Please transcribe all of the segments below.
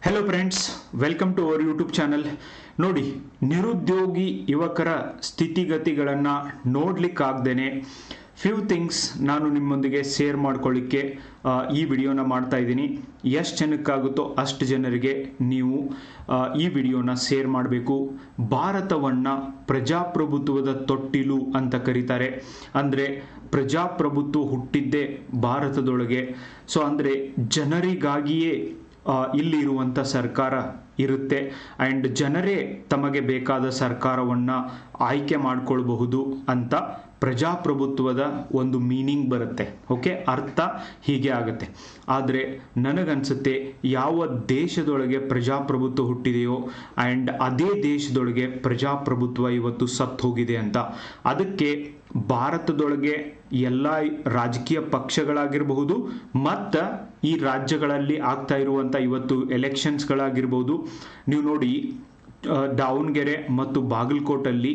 Hello friends, welcome to our YouTube channel. ನೋಡಿ, ನಿರುದ್ಯೋಗಿ ಯುವಕರ ಸ್ಥಿತಿಗತಿಗಳನ್ನು ನೋಡ್ಲಿಕ್ಕಾಗ್ದೇನೆ ಫ್ಯೂ ಥಿಂಗ್ಸ್ ನಾನು ನಿಮ್ಮೊಂದಿಗೆ ಶೇರ್ ಮಾಡ್ಕೊಳ್ಳಿಕ್ಕೆ ಈ ವಿಡಿಯೋನ ಮಾಡ್ತಾ ಇದ್ದೀನಿ. ಎಷ್ಟು ಜನಕ್ಕಾಗುತ್ತೋ ಅಷ್ಟು ಜನರಿಗೆ ನೀವು ಈ ವಿಡಿಯೋನ ಶೇರ್ ಮಾಡಬೇಕು. ಭಾರತವನ್ನು ಪ್ರಜಾಪ್ರಭುತ್ವದ ತೊಟ್ಟಿಲು ಅಂತ ಕರೀತಾರೆ. ಅಂದರೆ ಪ್ರಜಾಪ್ರಭುತ್ವ ಹುಟ್ಟಿದ್ದೇ ಭಾರತದೊಳಗೆ. ಸೊ ಅಂದರೆ ಜನರಿಗಾಗಿಯೇ ಇಲ್ಲಿ ಇರುವಂಥ ಸರ್ಕಾರ ಇರುತ್ತೆ ಆ್ಯಂಡ್ ಜನರೇ ತಮಗೆ ಬೇಕಾದ ಸರ್ಕಾರವನ್ನು ಆಯ್ಕೆ ಮಾಡಿಕೊಳ್ಬಹುದು ಅಂತ ಪ್ರಜಾಪ್ರಭುತ್ವದ ಒಂದು ಮೀನಿಂಗ್ ಬರುತ್ತೆ. ಓಕೆ, ಅರ್ಥ ಹೀಗೆ ಆಗುತ್ತೆ. ಆದರೆ ನನಗನ್ಸುತ್ತೆ ಯಾವ ದೇಶದೊಳಗೆ ಪ್ರಜಾಪ್ರಭುತ್ವ ಹುಟ್ಟಿದೆಯೋ ಆ್ಯಂಡ್ ಅದೇ ದೇಶದೊಳಗೆ ಪ್ರಜಾಪ್ರಭುತ್ವ ಇವತ್ತು ಸತ್ತು ಹೋಗಿದೆ ಅಂತ. ಅದಕ್ಕೆ ಭಾರತದೊಳಗೆ ಎಲ್ಲ ರಾಜಕೀಯ ಪಕ್ಷಗಳಾಗಿರಬಹುದು ಮತ್ತು ಈ ರಾಜ್ಯಗಳಲ್ಲಿ ಆಗ್ತಾ ಇರುವಂಥ ಇವತ್ತು ಎಲೆಕ್ಷನ್ಸ್ಗಳಾಗಿರ್ಬೋದು. ನೀವು ನೋಡಿ, ದಾವಣಗೆರೆ ಮತ್ತು ಬಾಗಲಕೋಟಲ್ಲಿ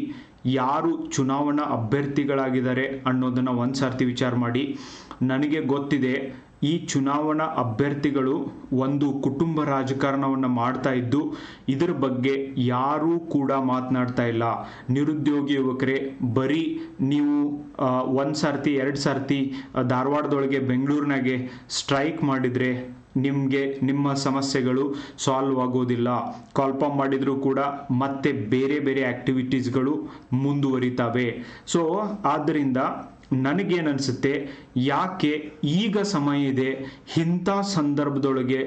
ಯಾರು ಚುನಾವಣಾ ಅಭ್ಯರ್ಥಿಗಳಾಗಿದ್ದಾರೆ ಅನ್ನೋದನ್ನು ಒಂದು ಸರ್ತಿ ವಿಚಾರ ಮಾಡಿ. ನನಗೆ ಗೊತ್ತಿದೆ, ಈ ಚುನಾವಣಾ ಅಭ್ಯರ್ಥಿಗಳು ಒಂದು ಕುಟುಂಬ ರಾಜಕಾರಣವನ್ನು ಮಾಡ್ತಾ ಇದ್ದು ಇದರ ಬಗ್ಗೆ ಯಾರೂ ಕೂಡ ಮಾತನಾಡ್ತಾ ಇಲ್ಲ. ನಿರುದ್ಯೋಗಿ ಯುವಕರೇ, ಬರೀ ನೀವು ಒಂದು ಸರ್ತಿ ಎರಡು ಸರ್ತಿ ಧಾರವಾಡದೊಳಗೆ ಬೆಂಗಳೂರಿನಾಗೆ ಸ್ಟ್ರೈಕ್ ಮಾಡಿದರೆ ನಿಮ್ಮ ಸಮಸ್ಯೆಗಳು ಸಾಲ್ವ್ ಆಗೋದಿಲ್ಲ. ಕಾಲ್ಫಾರ್ಮ್ ಮಾಡಿದರೂ ಕೂಡ ಮತ್ತೆ ಬೇರೆ ಬೇರೆ ಆ್ಯಕ್ಟಿವಿಟೀಸ್ಗಳು ಮುಂದುವರಿತವೆ. ಸೊ ಆದ್ದರಿಂದ ನನಗೇನನ್ಸುತ್ತೆ, ಯಾಕೆ ಈಗ ಸಮಯ ಇದೆ, ಇಂಥ ಸಂದರ್ಭದೊಳಗೆ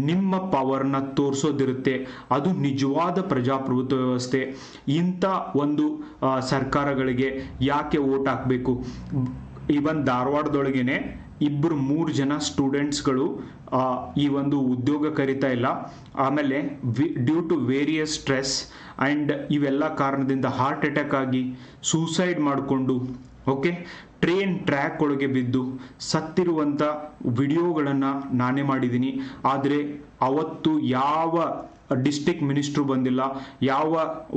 ನಿಮ್ಮ ಪವರ್ನ ತೋರಿಸೋದಿರುತ್ತೆ. ಅದು ನಿಜವಾದ ಪ್ರಜಾಪ್ರಭುತ್ವ ವ್ಯವಸ್ಥೆ. ಇಂಥ ಒಂದು ಸರ್ಕಾರಗಳಿಗೆ ಯಾಕೆ ವೋಟ್ ಹಾಕಬೇಕು? ಈವನ್ ಧಾರವಾಡದೊಳಗೇನೆ 2-3 ಜನ ಸ್ಟೂಡೆಂಟ್ಸ್ಗಳು ಈ ಒಂದು ಉದ್ಯೋಗ ಕರೀತಾ ಇಲ್ಲ. ಆಮೇಲೆ due to various stress and ಇವೆಲ್ಲ ಕಾರಣದಿಂದ ಹಾರ್ಟ್ ಅಟ್ಯಾಕ್ ಆಗಿ ಸೂಸೈಡ್ ಮಾಡಿಕೊಂಡು ಟ್ರೈನ್ ಟ್ರ್ಯಾಕ್ ಒಳಗೆ ಬಿದ್ದು ಸತ್ತಿರುವಂಥ ವಿಡಿಯೋಗಳನ್ನು ನಾನೇ ಮಾಡಿದ್ದೀನಿ. ಆದರೆ ಅವತ್ತು ಯಾವ ಡಿಸ್ಟ್ರಿಕ್ಟ್ ಮಿನಿಸ್ಟ್ರು ಬಂದಿಲ್ಲ, ಯಾವ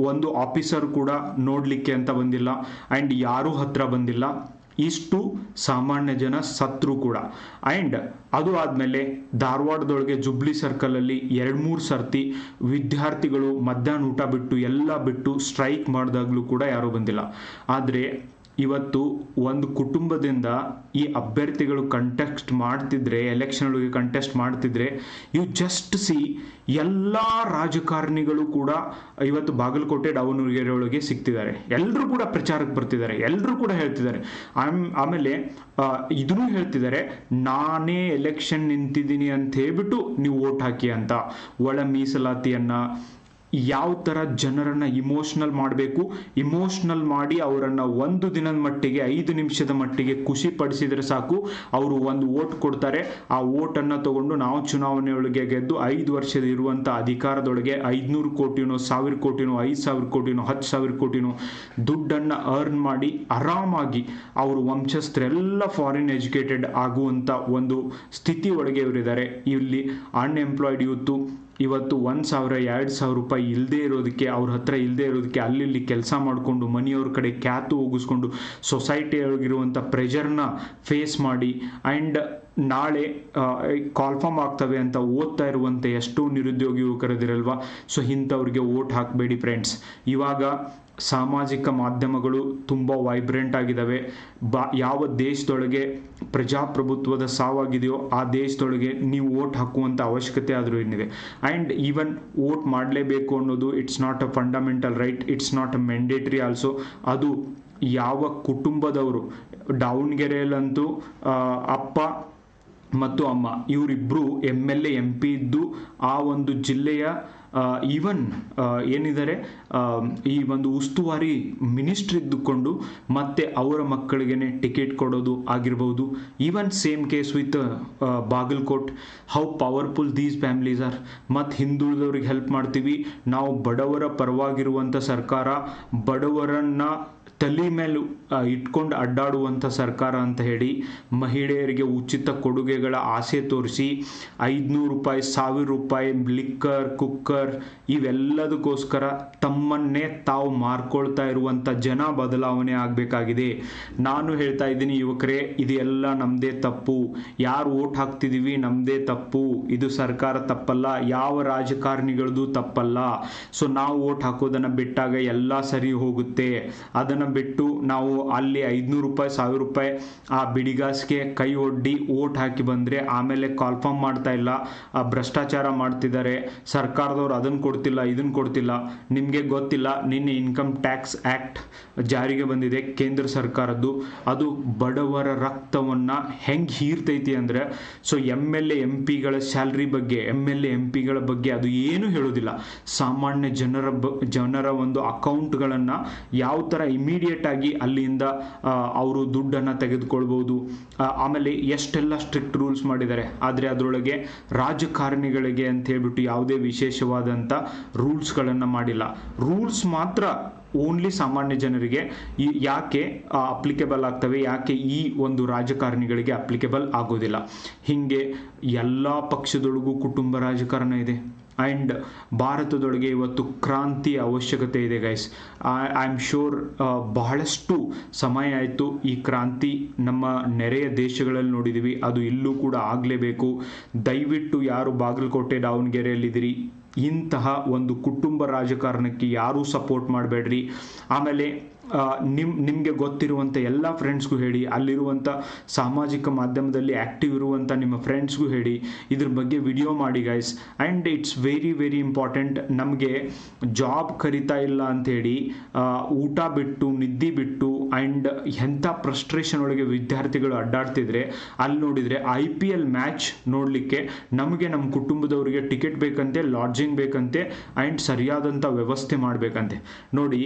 ಒಂದು ಆಫೀಸರ್ ಕೂಡ ನೋಡಲಿಕ್ಕೆ ಅಂತ ಬಂದಿಲ್ಲ ಆ್ಯಂಡ್ ಯಾರೂ ಹತ್ರ ಬಂದಿಲ್ಲ. ಇಷ್ಟು ಸಾಮಾನ್ಯ ಜನ ಸತ್ರು ಕೂಡ. ಆ್ಯಂಡ್ ಅದು ಆದಮೇಲೆ ಧಾರವಾಡದೊಳಗೆ ಜುಬ್ಲಿ ಸರ್ಕಲಲ್ಲಿ 2-3 ಸರ್ತಿ ವಿದ್ಯಾರ್ಥಿಗಳು ಮಧ್ಯಾಹ್ನ ಊಟ ಬಿಟ್ಟು ಎಲ್ಲ ಬಿಟ್ಟು ಸ್ಟ್ರೈಕ್ ಮಾಡಿದಾಗಲೂ ಕೂಡ ಯಾರೂ ಬಂದಿಲ್ಲ. ಆದರೆ ಇವತ್ತು ಒಂದು ಕುಟುಂಬದಿಂದ ಈ ಅಭ್ಯರ್ಥಿಗಳು ಕಂಟೆಸ್ಟ್ ಮಾಡ್ತಿದ್ರೆ, ಎಲೆಕ್ಷನ್ಗಳಿಗೆ ಕಂಟೆಸ್ಟ್ ಮಾಡ್ತಿದ್ರೆ, ಯು ಜಸ್ಟ್ ಸಿ ಎಲ್ಲ ರಾಜಕಾರಣಿಗಳು ಕೂಡ ಇವತ್ತು ಬಾಗಲಕೋಟೆ ದಾವಣಗೆರೆ ಒಳಗೆ ಸಿಗ್ತಿದ್ದಾರೆ. ಎಲ್ಲರೂ ಕೂಡ ಪ್ರಚಾರಕ್ಕೆ ಬರ್ತಿದ್ದಾರೆ, ಎಲ್ಲರೂ ಕೂಡ ಹೇಳ್ತಿದ್ದಾರೆ. ಆಮೇಲೆ ಇದನ್ನು ಹೇಳ್ತಿದ್ದಾರೆ, ನಾನೇ ಎಲೆಕ್ಷನ್ ನಿಂತಿದ್ದೀನಿ ಅಂತ ಹೇಳ್ಬಿಟ್ಟು ನೀವು ವೋಟ್ ಹಾಕಿ ಅಂತ. ಒಳ ಮೀಸಲಾತಿಯನ್ನು ಯಾವ ಥರ ಜನರನ್ನು ಇಮೋಷ್ನಲ್ ಮಾಡಬೇಕು, ಇಮೋಷ್ನಲ್ ಮಾಡಿ ಅವರನ್ನು ಒಂದು ದಿನದ ಮಟ್ಟಿಗೆ 5 ನಿಮಿಷದ ಮಟ್ಟಿಗೆ ಖುಷಿ ಪಡಿಸಿದರೆ ಸಾಕು, ಅವರು ಒಂದು ವೋಟ್ ಕೊಡ್ತಾರೆ. ಆ ವೋಟನ್ನು ತಗೊಂಡು ನಾವು ಚುನಾವಣೆಯೊಳಗೆ ಗೆದ್ದು 5 ವರ್ಷದ ಇರುವಂಥ ಅಧಿಕಾರದೊಳಗೆ 500 ಕೋಟಿನೋ 1000 ಕೋಟಿನೋ 5000 ಕೋಟಿನೋ 10,000 ಕೋಟಿನೋ ದುಡ್ಡನ್ನು ಅರ್ನ್ ಮಾಡಿ ಆರಾಮಾಗಿ ಅವರು ವಂಶಸ್ಥರೆಲ್ಲ ಫಾರಿನ್ ಎಜುಕೇಟೆಡ್ ಆಗುವಂಥ ಒಂದು ಸ್ಥಿತಿ ಒಳಗೆ ಇವರಿದ್ದಾರೆ. ಇಲ್ಲಿ ಅನ್ಎಂಪ್ಲಾಯ್ಡ್ ಯೂತು ಇವತ್ತು 1,000-2,000 ರೂಪಾಯಿ ಇಲ್ಲದೆ ಇರೋದಕ್ಕೆ, ಅವ್ರ ಹತ್ರ ಇಲ್ಲದೆ ಇರೋದಕ್ಕೆ ಅಲ್ಲಿ ಕೆಲಸ ಮಾಡಿಕೊಂಡು ಮನೆಯವ್ರ ಕಡೆ ಕ್ಯಾತು ಹೋಗಿಸ್ಕೊಂಡು ಸೊಸೈಟಿಯೊಳಗಿರುವಂಥ ಪ್ರೆಷರ್ನ ಫೇಸ್ ಮಾಡಿ ಆ್ಯಂಡ್ ನಾಳೆ ಕಾಲ್ಫಾರ್ಮ್ ಆಗ್ತವೆ ಅಂತ ಓದ್ತಾ ಇರುವಂಥ ಎಷ್ಟೋ ನಿರುದ್ಯೋಗಿ ಯುವಕರದಿರಲ್ವಾ. ಸೊ ಇಂಥವ್ರಿಗೆ ವೋಟ್ ಹಾಕಬೇಡಿ ಫ್ರೆಂಡ್ಸ್. ಇವಾಗ ಸಾಮಾಜಿಕ ಮಾಧ್ಯಮಗಳು ತುಂಬ ವೈಬ್ರೆಂಟ್ ಆಗಿದ್ದಾವೆ. ಯಾವ ದೇಶದೊಳಗೆ ಪ್ರಜಾಪ್ರಭುತ್ವದ ಸಾವಾಗಿದೆಯೋ ಆ ದೇಶದೊಳಗೆ ನೀವು ವೋಟ್ ಹಾಕುವಂಥ ಅವಶ್ಯಕತೆ ಆದರೂ ಏನಿದೆ. ಆ್ಯಂಡ್ ಈವನ್ ವೋಟ್ ಮಾಡಲೇಬೇಕು ಅನ್ನೋದು it's not a fundamental right, it's not a mandatory also. ಅದು ಯಾವ ಕುಟುಂಬದವರು, ದಾವಣಗೆರೆಯಲ್ಲಂತೂ ಅಪ್ಪ ಮತ್ತು ಅಮ್ಮ ಇವರಿಬ್ಬರು MLA MP ಇದ್ದು ಆ ಒಂದು ಜಿಲ್ಲೆಯ ಈವನ್ ಏನಿದ್ದಾರೆ ಈ ಒಂದು ಉಸ್ತುವಾರಿ ಮಿನಿಸ್ಟ್ರಿ ಇದ್ದುಕೊಂಡು ಮತ್ತೆ ಅವರ ಮಕ್ಕಳಿಗೆ ಟಿಕೆಟ್ ಕೊಡೋದು ಆಗಿರ್ಬೋದು. Even same case with Bagalkot. How powerful these families are. ಮತ್ತು ಹಿಂದುಳಿದವ್ರಿಗೆ ಹೆಲ್ಪ್ ಮಾಡ್ತೀವಿ ನಾವು, ಬಡವರ ಪರವಾಗಿರುವಂಥ ಸರ್ಕಾರ, ಬಡವರನ್ನು ತಲೆ ಮೇಲೆ ಇಟ್ಕೊಂಡು ಅಡ್ಡಾಡುವಂಥ ಸರ್ಕಾರ ಅಂತ ಹೇಳಿ ಮಹಿಳೆಯರಿಗೆ ಉಚಿತ ಕೊಡುಗೆಗಳ ಆಸೆ ತೋರಿಸಿ 500 ರೂಪಾಯಿ 1000 ರೂಪಾಯಿ ಲಿಕ್ಕರ್ ಕುಕ್ಕರ್ ಇವೆಲ್ಲದಕ್ಕೋಸ್ಕರ ತಮ್ಮನ್ನೇ ತಾವು ಮಾರ್ಕೊಳ್ತಾ ಇರುವಂಥ ಜನ ಬದಲಾವಣೆ ಆಗಬೇಕಾಗಿದೆ. ನಾನು ಹೇಳ್ತಾ ಇದ್ದೀನಿ ಯುವಕರೇ, ಇದೆಲ್ಲ ನಮ್ಮದೇ ತಪ್ಪು. ಯಾರು ಓಟ್ ಹಾಕ್ತಿದ್ದೀವಿ ನಮ್ಮದೇ ತಪ್ಪು. ಇದು ಸರ್ಕಾರ ತಪ್ಪಲ್ಲ, ಯಾವ ರಾಜಕಾರಣಿಗಳದ್ದು ತಪ್ಪಲ್ಲ. ಸೊ ನಾವು ಓಟ್ ಹಾಕೋದನ್ನು ಬಿಟ್ಟಾಗ ಎಲ್ಲ ಸರಿ ಹೋಗುತ್ತೆ. ಅದನ್ನು ಬಿಟ್ಟು ನಾವು ಅಲ್ಲಿ 500 ರೂಪಾಯಿ 1000 ರೂಪಾಯಿ ಆ ಬಿಡಿಗಾಸ್ಗೆ ಕೈ ಒಡ್ಡಿ ಓಟ್ ಹಾಕಿ ಬಂದರೆ ಆಮೇಲೆ ಕಾಲ್ಫಾರ್ಮ್ ಮಾಡ್ತಾ ಇಲ್ಲ, ಭ್ರಷ್ಟಾಚಾರ ಮಾಡ್ತಿದ್ದಾರೆ, ಸರ್ಕಾರದವ್ರು ಅದನ್ನು ಕೊಡ್ತಿಲ್ಲ ಇದನ್ನು ಕೊಡ್ತಿಲ್ಲ. ನಿಮಗೆ ಗೊತ್ತಿಲ್ಲ, ನಿನ್ನೆ ಇನ್ಕಮ್ ಟ್ಯಾಕ್ಸ್ ಆ್ಯಕ್ಟ್ ಜಾರಿಗೆ ಬಂದಿದೆ ಕೇಂದ್ರ ಸರ್ಕಾರದ್ದು. ಅದು ಬಡವರ ರಕ್ತವನ್ನು ಹೆಂಗೆ ಹೀರ್ತೈತಿ ಅಂದರೆ, ಸೊ MLA MP ಗಳ ಸ್ಯಾಲ್ರಿ ಬಗ್ಗೆ MLA MP ಗಳ ಬಗ್ಗೆ ಅದು ಏನು ಹೇಳೋದಿಲ್ಲ. ಸಾಮಾನ್ಯ ಜನರ ಒಂದು ಅಕೌಂಟ್ಗಳನ್ನು ಯಾವ ಥರ ಇಮಿಡಿಯೇಟ್ ಆಗಿ ಅಲ್ಲಿಂದ ಅವರು ದುಡ್ಡನ್ನು ತೆಗೆದುಕೊಳ್ಬೋದು. ಆಮೇಲೆ ಎಷ್ಟೆಲ್ಲ ಸ್ಟ್ರಿಕ್ಟ್ ರೂಲ್ಸ್ ಮಾಡಿದ್ದಾರೆ. ಆದರೆ ಅದರೊಳಗೆ ರಾಜಕಾರಣಿಗಳಿಗೆ ಅಂತ ಹೇಳ್ಬಿಟ್ಟು ಯಾವುದೇ ವಿಶೇಷವಾದಂಥ ರೂಲ್ಸ್ಗಳನ್ನು ಮಾಡಿಲ್ಲ. ರೂಲ್ಸ್ ಮಾತ್ರ ಓನ್ಲಿ ಸಾಮಾನ್ಯ ಜನರಿಗೆ ಯಾಕೆ ಅಪ್ಲಿಕೇಬಲ್ ಆಗ್ತವೆ, ಯಾಕೆ ಈ ಒಂದು ರಾಜಕಾರಣಿಗಳಿಗೆ ಅಪ್ಲಿಕೇಬಲ್ ಆಗೋದಿಲ್ಲ. ಹೀಗೆ ಎಲ್ಲ ಪಕ್ಷದೊಳಗೂ ಕುಟುಂಬ ರಾಜಕಾರಣ ಇದೆ. ಆ್ಯಂಡ್ ಭಾರತದೊಳಗೆ ಇವತ್ತು ಕ್ರಾಂತಿಯ ಅವಶ್ಯಕತೆ ಇದೆ ಗೈಸ್. ಐ ಆಮ್ ಶೋರ್ ಬಹಳಷ್ಟು ಸಮಯ ಆಯಿತು ಈ ಕ್ರಾಂತಿ ನಮ್ಮ ನೆರೆಯ ದೇಶಗಳಲ್ಲಿ ನೋಡಿದ್ದೀವಿ, ಅದು ಇಲ್ಲೂ ಕೂಡ ಆಗಲೇಬೇಕು. ದಯವಿಟ್ಟು ಯಾರು ಬಾಗಲಕೋಟೆ ದಾವಣಗೆರೆಯಲ್ಲಿದ್ದೀರಿ, ಇಂತಹ ಒಂದು ಕುಟುಂಬ ರಾಜಕಾರಣಕ್ಕೆ ಯಾರೂ ಸಪೋರ್ಟ್ ಮಾಡಬೇಡ್ರಿ. ಆಮೇಲೆ ನಿಮಗೆ ಗೊತ್ತಿರುವಂಥ ಎಲ್ಲ ಫ್ರೆಂಡ್ಸ್ಗೂ ಹೇಳಿ, ಅಲ್ಲಿರುವಂಥ ಸಾಮಾಜಿಕ ಮಾಧ್ಯಮದಲ್ಲಿ ಆ್ಯಕ್ಟಿವ್ ಇರುವಂಥ ನಿಮ್ಮ ಫ್ರೆಂಡ್ಸ್ಗೂ ಹೇಳಿ, ಇದ್ರ ಬಗ್ಗೆ ವಿಡಿಯೋ ಮಾಡಿ guys. And it's very very important. ನಮಗೆ ಜಾಬ್ ಕರಿತಾ ಇಲ್ಲ ಅಂಥೇಳಿ ಊಟ ಬಿಟ್ಟು ನಿದ್ದೆ ಬಿಟ್ಟು ಆ್ಯಂಡ್ ಎಂಥ ಫ್ರಸ್ಟ್ರೇಷನ್ ಒಳಗೆ ವಿದ್ಯಾರ್ಥಿಗಳು ಅಡ್ಡಾಡ್ತಿದ್ರೆ ಅಲ್ಲಿ ನೋಡಿದರೆ IPL ಮ್ಯಾಚ್ ನೋಡಲಿಕ್ಕೆ ನಮಗೆ ನಮ್ಮ ಕುಟುಂಬದವರಿಗೆ ಟಿಕೆಟ್ ಬೇಕಂತೆ, ಲಾಡ್ಜಿಂಗ್ ಬೇಕಂತೆ, ಆ್ಯಂಡ್ ಸರಿಯಾದಂಥ ವ್ಯವಸ್ಥೆ ಮಾಡಬೇಕಂತೆ. ನೋಡಿ,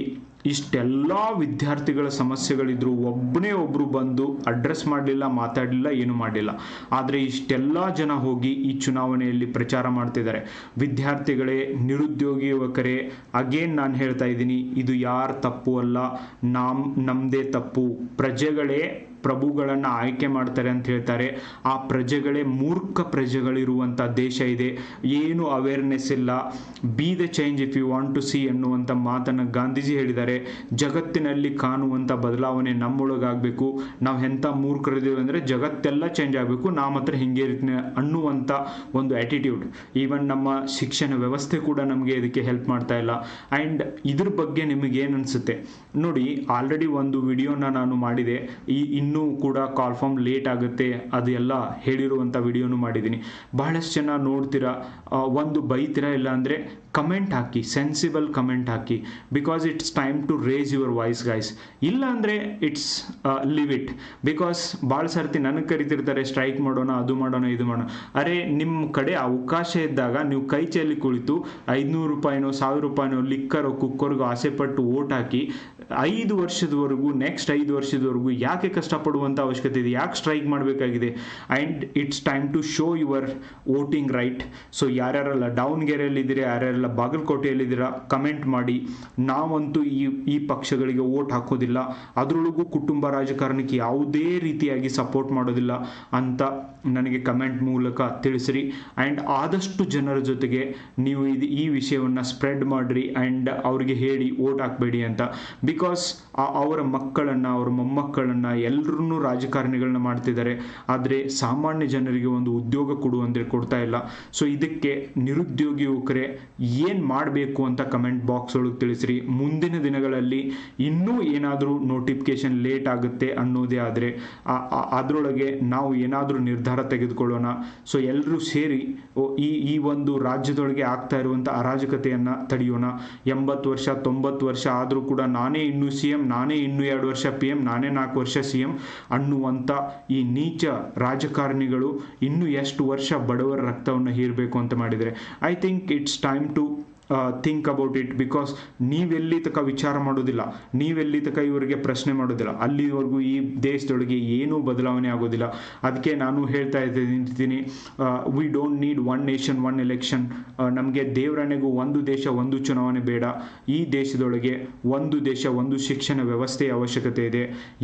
ಇಷ್ಟೆಲ್ಲ ವಿದ್ಯಾರ್ಥಿಗಳ ಸಮಸ್ಯೆಗಳಿದ್ರು ಒಬ್ಬನೇ ಒಬ್ಬರು ಬಂದು ಅಡ್ರೆಸ್ ಮಾಡಲಿಲ್ಲ, ಮಾತಾಡಲಿಲ್ಲ, ಏನು ಮಾಡಲಿಲ್ಲ. ಆದರೆ ಇಷ್ಟೆಲ್ಲ ಜನ ಹೋಗಿ ಈ ಚುನಾವಣೆಯಲ್ಲಿ ಪ್ರಚಾರ ಮಾಡ್ತಿದ್ದಾರೆ. ವಿದ್ಯಾರ್ಥಿಗಳೇ, ನಿರುದ್ಯೋಗಿ ಯುವಕರೇ, ಅಗೇನ್ ನಾನು ಹೇಳ್ತಾ ಇದ್ದೀನಿ, ಇದು ಯಾರ ತಪ್ಪು ಅಲ್ಲ, ನಮ್ಮದೇ ತಪ್ಪು. ಪ್ರಜೆಗಳೇ ಪ್ರಭುಗಳನ್ನು ಆಯ್ಕೆ ಮಾಡ್ತಾರೆ ಅಂತ ಹೇಳ್ತಾರೆ. ಆ ಪ್ರಜೆಗಳೇ ಮೂರ್ಖ ಪ್ರಜೆಗಳಿರುವಂಥ ದೇಶ ಇದೆ. ಏನು ಅವೇರ್ನೆಸ್ ಇಲ್ಲ. Be the change if you want to see ಎನ್ನುವಂಥ ಮಾತನ್ನು ಗಾಂಧೀಜಿ ಹೇಳಿದ್ದಾರೆ. ಜಗತ್ತಿನಲ್ಲಿ ಕಾಣುವಂಥ ಬದಲಾವಣೆ ನಮ್ಮೊಳಗಾಗಬೇಕು. ನಾವು ಎಂಥ ಮೂರ್ಖರಿದ್ದೀವಿ ಅಂದರೆ ಜಗತ್ತೆಲ್ಲ ಚೇಂಜ್ ಆಗಬೇಕು, ನಾವು ಮಾತ್ರ ಹಿಂಗೆ ಇರ್ತೀನಿ ಅನ್ನುವಂಥ ಒಂದು ಆ್ಯಟಿಟ್ಯೂಡ್. ಈವನ್ ನಮ್ಮ ಶಿಕ್ಷಣ ವ್ಯವಸ್ಥೆ ಕೂಡ ನಮಗೆ ಇದಕ್ಕೆ ಹೆಲ್ಪ್ ಮಾಡ್ತಾ ಇಲ್ಲ. ಆ್ಯಂಡ್ ಇದ್ರ ಬಗ್ಗೆ ನಿಮಗೇನು ಅನಿಸುತ್ತೆ ನೋಡಿ. ಆಲ್ರೆಡಿ ಒಂದು ವಿಡಿಯೋನ ನಾನು ಮಾಡಿದೆ. ಇನ್ನೂ ಕೂಡ ಕಾಲ್ಫಾರ್ಮ್ ಲೇಟ್ ಆಗುತ್ತೆ ಅದು ಎಲ್ಲ ಹೇಳಿರುವಂಥ ವಿಡಿಯೋನು ಮಾಡಿದ್ದೀನಿ. ಬಹಳಷ್ಟು ಜನ ನೋಡ್ತೀರಾ, ಒಂದು ಬೈತೀರಾ, ಇಲ್ಲ ಅಂದರೆ ಕಮೆಂಟ್ ಹಾಕಿ, ಸೆನ್ಸಿಬಲ್ ಕಮೆಂಟ್ ಹಾಕಿ. Because it's time to raise your voice guys. ಇಲ್ಲ ಅಂದರೆ ಇಟ್ಸ್ ಲಿವ್ ಇಟ್. ಬಿಕಾಸ್ ಭಾಳ ಸರ್ತಿ ನನಗೆ ಕರಿತಿರ್ತಾರೆ, ಸ್ಟ್ರೈಕ್ ಮಾಡೋಣ, ಅದು ಮಾಡೋಣ, ಇದು ಮಾಡೋಣ. ಅರೆ, ನಿಮ್ಮ ಕಡೆ ಅವಕಾಶ ಇದ್ದಾಗ ನೀವು ಕೈ ಚೆಲ್ಲಿ ಕುಳಿತು 500 ರೂಪಾಯಿನೋ 1000 ರೂಪಾಯಿನೋ ಲಿಕ್ಕರೋ ಕುಕ್ಕರ್ಗೋ ಆಸೆ ಪಟ್ಟು ಓಟ್ ಹಾಕಿ 5 ವರ್ಷದವರೆಗೂ, ನೆಕ್ಸ್ಟ್ 5 ವರ್ಷದವರೆಗೂ ಯಾಕೆ ಕಷ್ಟಪಡುವಂಥ ಅವಶ್ಯಕತೆ ಇದೆ? ಯಾಕೆ ಸ್ಟ್ರೈಕ್ ಮಾಡಬೇಕಾಗಿದೆ? And it's time to show your voting right. So ಯಾರ್ಯಾರೆಲ್ಲ ದಾವಣಗೆರೆಯಲ್ಲಿದ್ದೀರಾ, ಯಾರ್ಯಾರೆಲ್ಲ ಬಾಗಲಕೋಟೆಯಲ್ಲಿದ್ದೀರಾ, ಕಮೆಂಟ್ ಮಾಡಿ. ನಾವಂತೂ ಈ ಪಕ್ಷಗಳಿಗೆ ವೋಟ್ ಹಾಕೋದಿಲ್ಲ, ಅದರೊಳಗೂ ಕುಟುಂಬ ರಾಜಕಾರಣಕ್ಕೆ ಯಾವುದೇ ರೀತಿಯಾಗಿ ಸಪೋರ್ಟ್ ಮಾಡೋದಿಲ್ಲ ಅಂತ ನನಗೆ ಕಮೆಂಟ್ ಮೂಲಕ ತಿಳಿಸ್ರಿ. ಆ್ಯಂಡ್ ಆದಷ್ಟು ಜನರ ಜೊತೆಗೆ ನೀವು ಈ ವಿಷಯವನ್ನು ಸ್ಪ್ರೆಡ್ ಮಾಡಿರಿ ಆ್ಯಂಡ್ ಅವ್ರಿಗೆ ಹೇಳಿ ವೋಟ್ ಹಾಕಬೇಡಿ ಅಂತ. ಬಿಕಾಸ್ ಅವರ ಮಕ್ಕಳನ್ನು, ಅವರ ಮೊಮ್ಮಕ್ಕಳನ್ನು ಎಲ್ಲರನ್ನೂ ರಾಜಕಾರಣಿಗಳನ್ನ ಮಾಡ್ತಿದ್ದಾರೆ. ಆದರೆ ಸಾಮಾನ್ಯ ಜನರಿಗೆ ಒಂದು ಉದ್ಯೋಗ ಕೊಡುವಂದರೆ ಕೊಡ್ತಾ ಇಲ್ಲ. ಸೊ ಇದಕ್ಕೆ ನಿರುದ್ಯೋಗಿ ಯುವಕರೇ ಏನು ಮಾಡಬೇಕು ಅಂತ ಕಮೆಂಟ್ ಬಾಕ್ಸ್ ಒಳಗೆ ತಿಳಿಸ್ರಿ. ಮುಂದಿನ ದಿನಗಳಲ್ಲಿ ಇನ್ನೂ ಏನಾದರೂ ನೋಟಿಫಿಕೇಶನ್ ಲೇಟ್ ಆಗುತ್ತೆ ಅನ್ನೋದೇ ಆದರೆ ಅದರೊಳಗೆ ನಾವು ಏನಾದರೂ ನಿರ್ಧಾರ ತೆಗೆದುಕೊಳ್ಳೋಣ. ಸೊ ಎಲ್ಲರೂ ಸೇರಿ ಈ ಒಂದು ರಾಜ್ಯದೊಳಗೆ ಆಗ್ತಾ ಇರುವಂಥ ಅರಾಜಕತೆಯನ್ನು ತಡೆಯೋಣ. 80 ವರ್ಷ 90 ವರ್ಷ ಆದರೂ ಕೂಡ ನಾನೇ ಇನ್ನೂ CM, ನಾನೇ ಇನ್ನೂ 2 ವರ್ಷ PM, ನಾನೇ 4 ವರ್ಷ CM ಅನ್ನುವಂಥ ಈ ನೀಚ ರಾಜಕಾರಣಿಗಳು ಇನ್ನೂ ಎಷ್ಟು ವರ್ಷ ಬಡವರ ರಕ್ತವನ್ನು ಹೀರಬೇಕು ಅಂತ ಮಾಡಿದರೆ I think it's time to think about it, because ನೀವೆಲ್ಲಿ ತನಕ ವಿಚಾರ ಮಾಡೋದಿಲ್ಲ, ನೀವೆಲ್ಲಿ ತನಕ ಇವರಿಗೆ ಪ್ರಶ್ನೆ ಮಾಡೋದಿಲ್ಲ, ಅಲ್ಲಿವರೆಗೂ ಈ ದೇಶದೊಳಗೆ ಏನೂ ಬದಲಾವಣೆ ಆಗೋದಿಲ್ಲ. ಅದಕ್ಕೆ ನಾನು ಹೇಳ್ತಾ ಇದ್ದೀನಿ, we don't need one nation one election. ನಮಗೆ ದೇವರಾಣೆಗೂ ಒಂದು ದೇಶ ಒಂದು ಚುನಾವಣೆ ಬೇಡ. ಈ ದೇಶದೊಳಗೆ ಒಂದು ದೇಶ ಒಂದು ಶಿಕ್ಷಣ ವ್ಯವಸ್ಥೆಯ ಅವಶ್ಯಕತೆ ಇದೆ.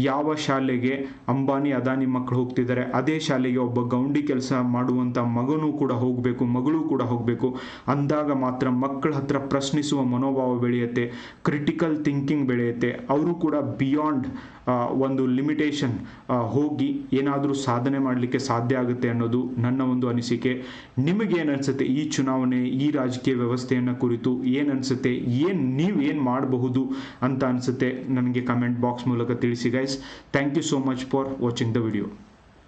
ಯಾವ ಶಾಲೆಗೆ ಅಂಬಾನಿ ಅದಾನಿ ಮಕ್ಕಳು ಹೋಗ್ತಿದ್ದಾರೆ, ಅದೇ ಶಾಲೆಗೆ ಒಬ್ಬ ಗೌಂಡಿ ಕೆಲಸ ಮಾಡುವಂಥ ಮಗನೂ ಕೂಡ ಹೋಗಬೇಕು, ಮಗಳೂ ಕೂಡ ಹೋಗಬೇಕು. ಅಂದಾಗ ಮಾತ್ರ ಮಕ್ಕಳ ಹತ್ರ ಪ್ರಶ್ನಿಸುವ ಮನೋಭಾವ ಬೆಳೆಯುತ್ತೆ, ಕ್ರಿಟಿಕಲ್ ಥಿಂಕಿಂಗ್ ಬೆಳೆಯುತ್ತೆ. ಅವರು ಕೂಡ ಬಿಯಾಂಡ್ ಒಂದು ಲಿಮಿಟೇಷನ್ ಹೋಗಿ ಏನಾದರೂ ಸಾಧನೆ ಮಾಡಲಿಕ್ಕೆ ಸಾಧ್ಯ ಆಗುತ್ತೆ ಅನ್ನೋದು ನನ್ನ ಒಂದು ಅನಿಸಿಕೆ. ನಿಮಗೇನು ಅನಿಸುತ್ತೆ ಈ ಚುನಾವಣೆ, ಈ ರಾಜಕೀಯ ವ್ಯವಸ್ಥೆಯನ್ನು ಕುರಿತು ಏನು ಅನಿಸುತ್ತೆ, ನೀವು ಏನು ಮಾಡಬಹುದು ಅಂತ ಅನಿಸುತ್ತೆ ನನಗೆ ಕಮೆಂಟ್ ಬಾಕ್ಸ್ ಮೂಲಕ ತಿಳಿಸಿ guys. Thank you so much for watching the video.